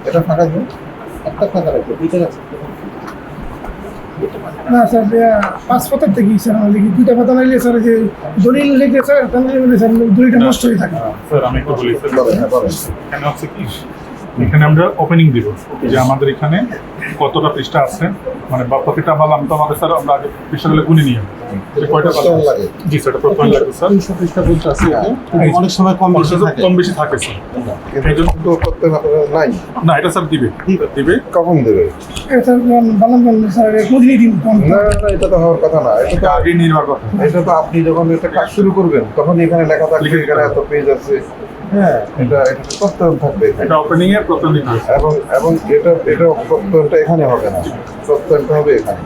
এটা ফাঁকা দিন, একটা ফাঁকা রাখবে, দুইটা আছে না স্যার, 5 পাতার থেকে স্যার আমাদের কি 2টা পাতা নাইলে স্যার যে দলিল লিখে স্যার তাহলে স্যার দলিলটা নষ্ট হয়ে থাকে। স্যার আমি একটু বলি স্যার, বলেন, হ্যাঁ বলেন। এখানে হচ্ছে কি, এখানে আমরা ওপেনিং দিব যে আমাদের এখানে কতটা পৃষ্ঠা আছে, মানে বা প্রতিটা বালাম তো আমাদের স্যার আমরা আগে পৃষ্ঠাগুলো গুনে নিয়ে যে কয়টা বালাম লাগে। জি স্যার, এটা প্রথম লাগে স্যার। 300 পৃষ্ঠা বলতে আছে, অনেক সময় কম বেশি থাকে। কম বেশি থাকে স্যার, কিন্তু তো করতে নাই। না এটা স্যার দিবে দিবে কখন দেবে? স্যার বললাম স্যার মজুরি দিন কম। না না, এটা তো হওয়ার কথা না। এটা তো আগে নির্ভর কথা। এটা তো আপনি যখন একটা কাজ শুরু করবেন তখন এখানে লেখা থাকবে লিখে এখানে এত পেজ আছে। হ্যাঁ, এটা প্রত্যয়ন থাকবে এখানে। এটা ওপেনিং এর প্রথম দিন আছে এবং এটা প্রত্যয়নটা এখানে হবে না, প্রত্যয়নটা হবে এখানে।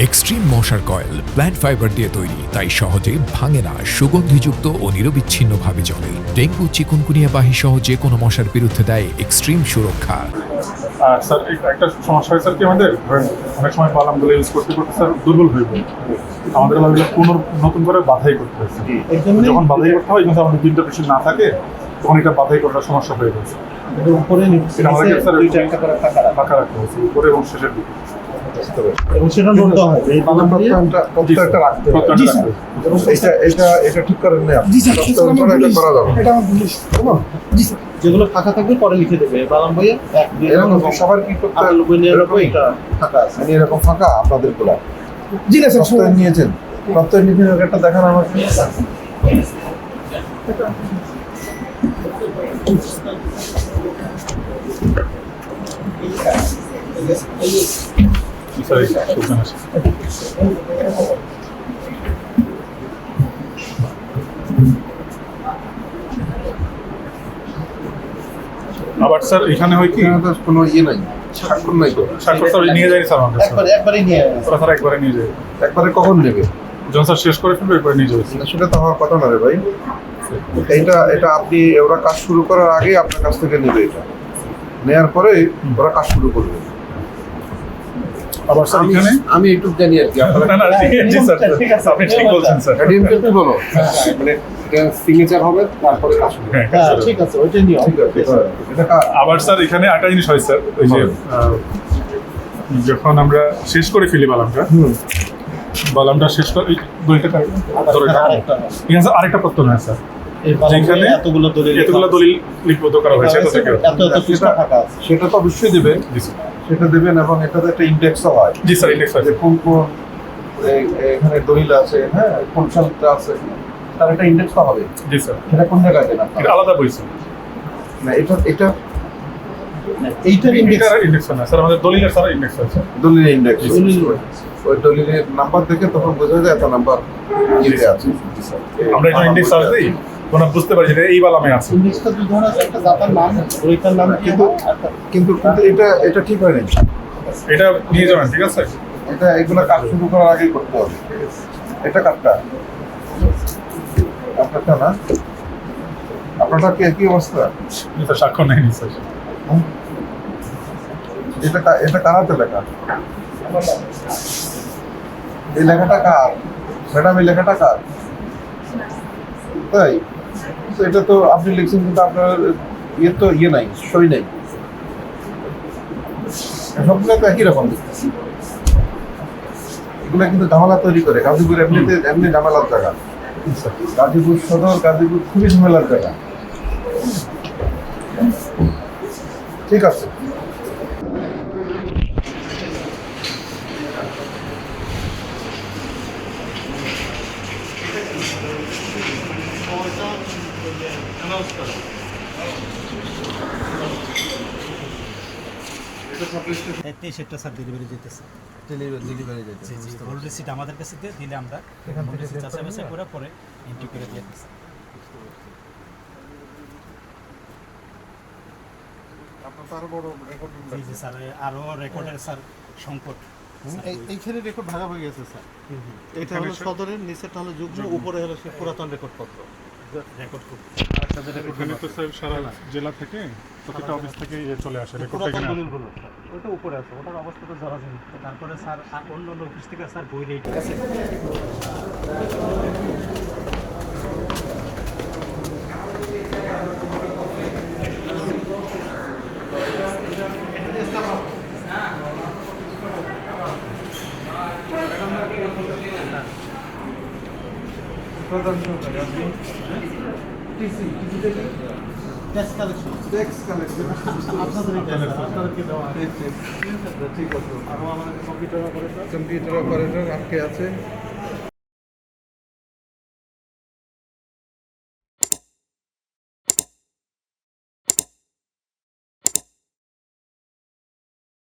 এক্সট্রিম মশার কয়েল প্ল্যান্ট ফাইবার দিয়ে তৈরি, তাই সহজে ভাঙে না, সুগন্ধিযুক্ত ও নিরবিচ্ছিন্নভাবে জ্বলে। ডেঙ্গু চিকুনগুনিয়া বাহি সহ যে কোনো মশার বিরুদ্ধে দেয় এক্সট্রিম সুরক্ষা। আর স্যার একটা সমস্যা হয় স্যার কি, আমাদের ধরেন অনেক সময় বালামগুলো ইউজ করতে করতে স্যার দুর্বল হয়ে পড়ে, আমাদের বালামগুলো নতুন করে বাধাই করতে হচ্ছে। যখন বাধাই করতে হয় যখন আমাদের 3টা পেশেন্ট না থাকে তখন এটা বাধাই করার সমস্যা হয়ে যাচ্ছে। উপরে এটা আমাদেরকে স্যার দুইটা একটা করে ফাঁকা রাখতে হচ্ছে উপরে এবং শেষের দিকে। এবং সেটা নোট দেওয়া হবে, এই প্রত্যয়নটা রাখতে হবে। জি স্যার। এবং এটা ঠিক করেন না আপনি। জি স্যার, প্রত্যয়ন করে এটা করা যাবে। এটা আমার পুলিশ। জি স্যার। যেগুলো ফাঁকা থাকবে পরে লিখে দেবে বালাম বইয়ে এক দুই এরকম সবার কি করতে হবে? 98 এটা ফাঁকা আছে। মানে এরকম ফাঁকা আপনাদের গুলা জি না স্যার, প্রত্যয় নিয়েছেন, প্রত্যয় নিয়ে একটা দেখান আমাকে। স্যার এই সুবিধা আছে। আবার স্যার এখানে হয় কি, এখানে তো কোনো নাই, স্বাক্ষর নাই তো। স্বাক্ষর স্যার নিয়ে যায় স্যার আমাদের স্যার, একবারে নিয়ে ওরা স্যার একবারে নিয়ে যায়, একবারে কখন নেবে? যখন স্যার শেষ করে ফেলবে একবারে নিয়ে যাবে। সেটা তো হওয়ার কথা না রে ভাই। এটা আপনি ওরা কাজ শুরু করার আগে আপনার কাছ থেকে নেবে, এটা নেয়ার পরে ওরা কাজ শুরু করবে। আবার স্যার এখানে আমি একটু জানি আর কি। না না জি স্যার, আপনি ঠিক বলছেন স্যার। এডিএমকে কি বলো? মানে এটা সিগনেচার হবে, তারপরে কাজ শুরু। হ্যাঁ, হ্যাঁ ঠিক আছে ওইটা নিও। ঠিক আছে, এটা কাজ। আবার স্যার এখানে একটা জিনিস হয় স্যার, ওই যে যখন আমরা শেষ করে ফেলি বালামটা শেষ করে দলিলটা ধরে আরেকটা এখানে স্যার আরেকটা প্রত্যয় হয় স্যার, এই বালাম যেখানে বইয়ে এতগুলো দলিল এতগুলো দলিল লিপিবদ্ধ করা হয়েছে এত থেকে। এত পৃষ্ঠা ফাঁকা আছে। সেটা তো অবশ্যই দেবেন, জি স্যার, সেটা দেবেন এবং এটাতে একটা ইন্ডেক্সও হয় জি স্যার ইন্ডেক্স আছে। যে কোন এখানে দলিল আছে, হ্যাঁ কোন সালটা আছে, তার একটা ইন্ডেক্সও হবে। জি স্যার, সেটা কোন জায়গায় দেন এটা আলাদা বই স্যার, না এটা এইটার ইন্ডেক্স ইন্ডেক্স না স্যার, আমাদের দলিলের স্যার ইন্ডেক্স আছে। দলিলের ইন্ডেক্স, ওই দলিলের নাম্বার দেখে তখন বোঝা যায় এত নাম্বার ইতে আছে। আমরা এটা ইন্ডেক্স সার্চ দিই, ওরা বুঝতে পারি যে এই বালামে আছে। ইন্ডেক্সটা দুই ধরনের আছে, একটা দাতার নাম ওইটার নাম কিন্তু কিন্তু এটা ঠিক হয় নাই। এটা নিয়ে যাবেন, ঠিক আছে? এগুলো কাজ শুরু করার আগেই করতে হবে। এটা কাজটা আপনারটা না, আপনারটা কি অবস্থা? এটা স্বাক্ষর নেয়নি স্যার। এটা কারাতে লেখা, এই লেখাটা কার ম্যাডাম? এই লেখাটা কার? তাই তো এটা তো আপনি লিখছেন কিন্তু আপনার ইয়ে নাই, সই নাই। সবগুলো তো একই রকম দেখতেছি। এগুলো কিন্তু ঝামেলা তৈরি করে। গাজীপুর এমনি ঝামেলার জায়গা। গাজীপুর সদর, গাজীপুর খুবই ঝামেলার জায়গা। ঠিক আছে, সেটা স্যার ডেলিভারি যেতেছে। ডেলিভারি যেতে জি জি, হোল্ড রিসিট আমাদের কাছে দিয়ে দিলে আমরা হোল্ড রিসিট যাচাই বাছাই করে পরে এন্ট্রি করে দিয়ে দিচ্ছি। আপনার তো আরো বড় রেকর্ড। জি জি স্যার, আরও রেকর্ডের স্যার সংকট। এইখানে রেকর্ড ভাগাভাগি হয়ে গেছে স্যার। এটা হলো সদরের, নিচেরটা হলো যুগ্ম, উপরে হলো সে পুরাতন রেকর্ডপত্র। রেকর্ড খুব এখানে তো স্যার সারা জেলা থেকে প্রতিটা অফিস থেকে চলে আসে রেকর্ড পুরাতন থেকে। দলিলগুলো ওইটা উপরে আছে, ওটার অবস্থা তো জানা যায়। তারপরে স্যার অন্য অন্য অফিস থেকে স্যার বই রেট আছে। প্রধান সহকারী আপনি টিসি থেকে ট্যাক্স কালেকশন ট্যাক্স কালেকশন আপনাদের আপনাদেরকে দেওয়া হয়। ঠিক আছে আরও আমাদের কম্পিউটার অপারেটর কম্পিউটার অপারেটর আটকে আছে